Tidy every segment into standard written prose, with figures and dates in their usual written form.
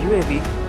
UAV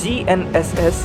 GNSS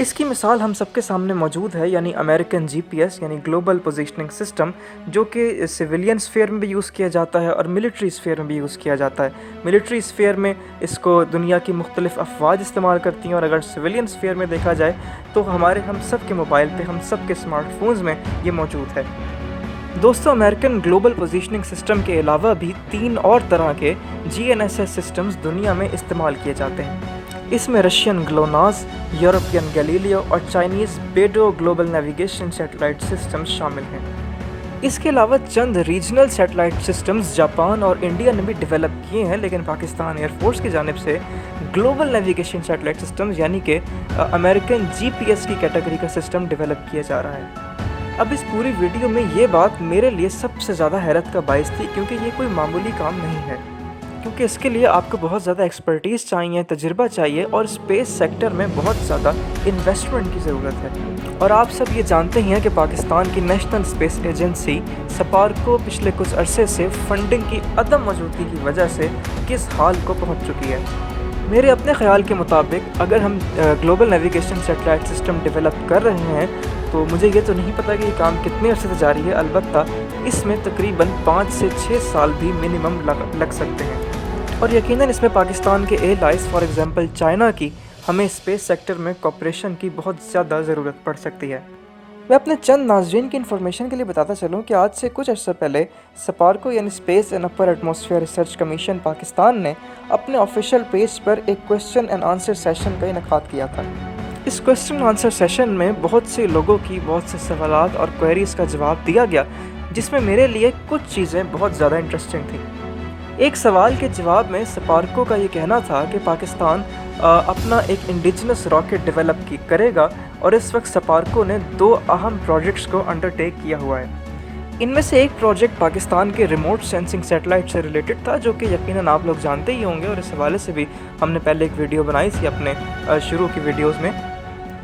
اس کی مثال ہم سب کے سامنے موجود ہے، یعنی امریکن GPS یعنی گلوبل پوزیشننگ سسٹم، جو کہ سویلین اسفیئر میں بھی یوز کیا جاتا ہے اور ملٹری اسفیئر میں بھی یوز کیا جاتا ہے۔ ملٹری اسفیئر میں اس کو دنیا کی مختلف افواج استعمال کرتی ہیں، اور اگر سویلین اسفیئر میں دیکھا جائے تو ہم سب کے موبائل پہ، ہم سب کے اسمارٹ فونز میں یہ موجود ہے۔ دوستو، امریکن گلوبل پوزیشننگ سسٹم کے علاوہ بھی 3 اور طرح کے GNSS سسٹمز دنیا میں استعمال کیے جاتے ہیں۔ اس میں رشین گلوناز، یورپین گیلیلیو اور Chinese BeiDou global navigation satellite systems شامل ہیں۔ اس کے علاوہ چند ریجنل سیٹلائٹ سسٹمز جاپان اور انڈیا نے بھی ڈیولپ کیے ہیں، لیکن پاکستان ایئر فورس کی جانب سے گلوبل نیویگیشن سیٹلائٹ سسٹمز یعنی کہ امریکن GPS کی کیٹیگری کا سسٹم ڈیولپ کیا جا رہا ہے۔ اب اس پوری ویڈیو میں یہ بات میرے لیے سب سے زیادہ حیرت کا باعث تھی، کیونکہ یہ کوئی معمولی کام نہیں ہے، کیونکہ اس کے لیے آپ کو بہت زیادہ ایکسپرٹیز چاہیے، تجربہ چاہیے، اور اسپیس سیکٹر میں بہت زیادہ انویسٹمنٹ کی ضرورت ہے۔ اور آپ سب یہ جانتے ہی ہیں کہ پاکستان کی نیشنل اسپیس ایجنسی سپارکو پچھلے کچھ عرصے سے فنڈنگ کی عدم موجودگی کی وجہ سے کس حال کو پہنچ چکی ہے۔ میرے اپنے خیال کے مطابق اگر ہم global navigation satellite system develop کر رہے ہیں تو مجھے یہ تو نہیں پتا کہ یہ کام کتنے عرصے سے جاری ہے، البتہ اس میں تقریباً 5 سے 6 سال بھی منیمم لگ سکتے ہیں، اور یقیناً اس میں پاکستان کے ایلائز فار ایگزامپل چائنا کی ہمیں اسپیس سیکٹر میں کوپریشن کی بہت زیادہ ضرورت پڑ سکتی ہے۔ میں اپنے چند ناظرین کی انفارمیشن کے لیے بتاتا چلوں کہ آج سے کچھ عرصہ پہلے سپارکو یعنی space and upper atmosphere research commission Pakistan نے اپنے آفیشیل پیج پر ایک کوسچن اینڈ آنسر سیشن کا انعقاد کیا تھا۔ اس کوسچن آنسر سیشن میں بہت سے لوگوں کی بہت سے سوالات اور کوئریز کا جواب دیا گیا، جس میں میرے لیے کچھ چیزیں بہت زیادہ انٹرسٹنگ تھیں۔ ایک سوال کے جواب میں سپارکو کا یہ کہنا تھا کہ پاکستان اپنا ایک انڈیجنس راکٹ ڈیولپ کرے گا، اور اس وقت سپارکو نے 2 اہم پروجیکٹس کو انڈرٹیک کیا ہوا ہے۔ ان میں سے ایک پروجیکٹ پاکستان کے ریموٹ سینسنگ سیٹلائٹ سے ریلیٹڈ تھا، جو کہ یقیناً آپ لوگ جانتے ہی ہوں گے، اور اس حوالے سے بھی ہم نے پہلے ایک ویڈیو بنائی تھی اپنے شروع کی ویڈیوز میں۔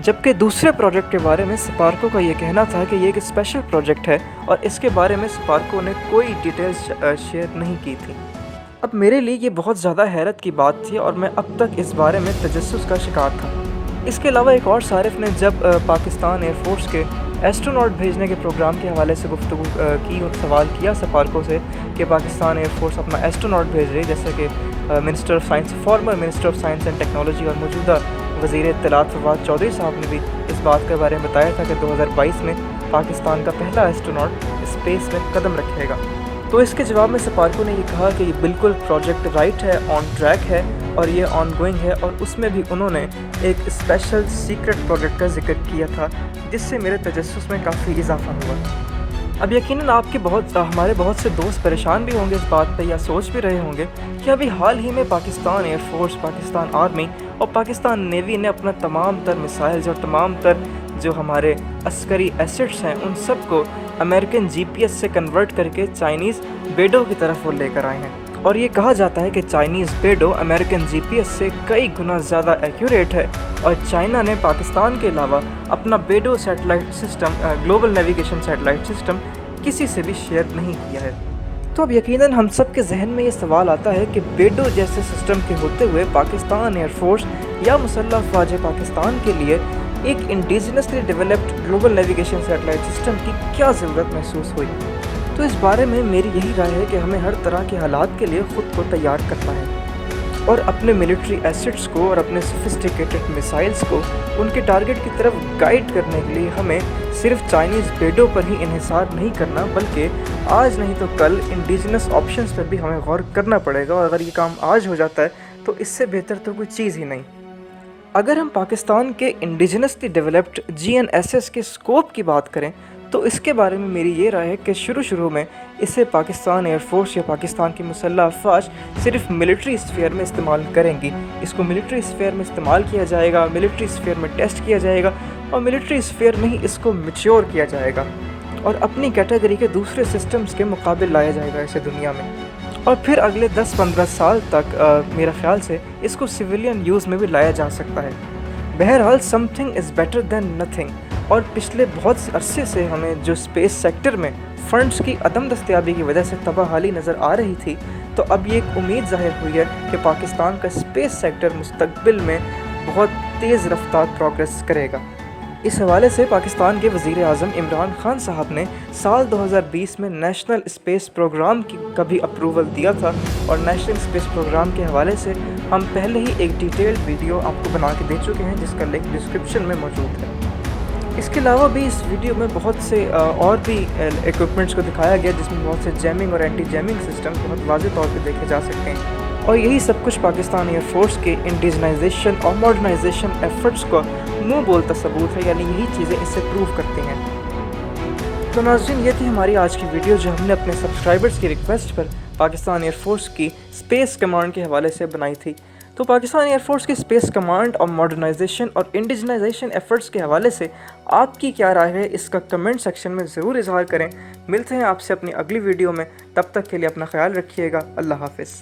جبکہ دوسرے پروجیکٹ کے بارے میں سپارکو کا یہ کہنا تھا کہ یہ ایک اسپیشل پروجیکٹ ہے، اور اس کے بارے میں سپارکو نے کوئی ڈیٹیلز شیئر نہیں کی تھی۔ اب میرے لیے یہ بہت زیادہ حیرت کی بات تھی، اور میں اب تک اس بارے میں تجسس کا شکار تھا۔ اس کے علاوہ ایک اور صارف نے جب پاکستان ایئر فورس کے ایسٹروناٹ بھیجنے کے پروگرام کے حوالے سے گفتگو کی اور سوال کیا سپارکو سے کہ پاکستان ایئر فورس اپنا ایسٹروناٹ بھیج رہی، جیسے کہ minister of science, farmer minister of science and technology اور موجودہ وزیر اطلاعات فواد چودھری صاحب نے بھی اس بات کے بارے میں بتایا تھا کہ 2022 میں پاکستان کا پہلا ایسٹروناٹ اسپیس میں قدم رکھے گا۔ تو اس کے جواب میں سپارکو نے یہ کہا کہ یہ بالکل پروجیکٹ رائٹ ہے، آن ٹریک ہے، اور یہ آن گوئنگ ہے، اور اس میں بھی انہوں نے ایک اسپیشل سیکرٹ پروجیکٹ کا ذکر کیا تھا، جس سے میرے تجسس میں کافی اضافہ ہوا۔ اب یقیناً ہمارے بہت سے دوست پریشان بھی ہوں گے اس بات پہ، یا سوچ بھی رہے ہوں گے کہ ابھی حال ہی میں Pakistan air force, Pakistan army اور پاکستان نیوی نے اپنا تمام تر میسائلز اور تمام تر جو ہمارے عسکری ایسٹس ہیں ان سب کو امریکن GPS سے کنورٹ کر کے چائنیز بیڈو کی طرف وہ لے کر آئے ہیں، اور یہ کہا جاتا ہے کہ چائنیز بیڈو امریکن GPS سے کئی گنا زیادہ ایکوریٹ ہے، اور چائنا نے پاکستان کے علاوہ اپنا BeiDou satellite system, global navigation satellite system کسی سے بھی شیئر نہیں کیا ہے۔ تو اب یقیناً ہم سب کے ذہن میں یہ سوال آتا ہے کہ بیڈو جیسے سسٹم کے ہوتے ہوئے پاکستان ایئر فورس یا مسلح افواج پاکستان کے لیے ایک indigenously developed global navigation satellite system کی کیا ضرورت محسوس ہوئی؟ تو اس بارے میں میری یہی رائے ہے کہ ہمیں ہر طرح کے حالات کے لیے خود کو تیار کرنا ہے، اور اپنے ملٹری ایسٹس کو اور اپنے سوفسٹیکیٹڈ میسائلز کو ان کے ٹارگٹ کی طرف گائیڈ کرنے کے لیے ہمیں صرف چائنیز بیڈو پر ہی انحصار نہیں کرنا، بلکہ آج نہیں تو کل انڈیجنس آپشنز پر بھی ہمیں غور کرنا پڑے گا، اور اگر یہ کام آج ہو جاتا ہے تو اس سے بہتر تو کوئی چیز ہی نہیں۔ اگر ہم پاکستان کے انڈیجنسلی ڈیولپڈ GNSS کے اسکوپ کی بات کریں تو اس کے بارے میں میری یہ رائے ہے کہ شروع میں اسے پاکستان ایئر فورس یا پاکستان کی مسلح افواج صرف ملٹری اسفیئر میں استعمال کریں گی۔ اس کو ملٹری اسفیئر میں استعمال کیا جائے گا، ملٹری اسفیئر میں ٹیسٹ کیا جائے گا، اور ملٹری اسفیئر میں ہی اس کو میچور کیا جائے گا، اور اپنی کیٹیگری کے دوسرے سسٹمز کے مقابل لایا جائے گا اسے دنیا میں، اور پھر اگلے 10-15 سال تک میرا خیال سے اس کو سویلین یوز میں بھی لایا جا سکتا ہے۔ بہرحال some thing is better than nothing, اور پچھلے بہت سے عرصے سے ہمیں جو اسپیس سیکٹر میں فنڈز کی عدم دستیابی کی وجہ سے تباہ حالی نظر آ رہی تھی، تو اب یہ ایک امید ظاہر ہوئی ہے کہ پاکستان کا اسپیس سیکٹر مستقبل میں بہت تیز رفتار پروگریس کرے گا۔ اس حوالے سے پاکستان کے وزیر اعظم عمران خان صاحب نے سال 2020 میں نیشنل اسپیس پروگرام کا بھی اپروول دیا تھا، اور نیشنل اسپیس پروگرام کے حوالے سے ہم پہلے ہی ایک ڈیٹیلڈ ویڈیو آپ کو بنا کے دے چکے ہیں، جس کا لنک ڈسکرپشن میں موجود ہے۔ اس کے علاوہ بھی اس ویڈیو میں بہت سے اور بھی ایکوپمنٹس کو دکھایا گیا، جس میں بہت سے جیمنگ اور اینٹی جیمنگ سسٹم بہت واضح طور پہ دیکھے جا سکتے ہیں، اور یہی سب کچھ پاکستان ایئر فورس کے انڈیجنائزیشن اور ماڈرنائزیشن ایفرٹس کا منہ بولتا ثبوت ہے، یعنی یہی چیزیں اس سے پروو کرتی ہیں۔ تو ناظرین، یہ تھی ہماری آج کی ویڈیو جو ہم نے اپنے سبسکرائبرز کی ریکویسٹ پر پاکستان ایئر فورس کی اسپیس کمانڈ کے حوالے سے بنائی تھی۔ تو پاکستان ایئر فورس کی اسپیس کمانڈ اور ماڈرنائزیشن اور انڈیجنائزیشن ایفرٹس کے حوالے سے آپ کی کیا رائے ہے، اس کا کمنٹ سیکشن میں ضرور اظہار کریں۔ ملتے ہیں آپ سے اپنی اگلی ویڈیو میں، تب تک کے لیے اپنا خیال رکھیے گا۔ اللہ حافظ۔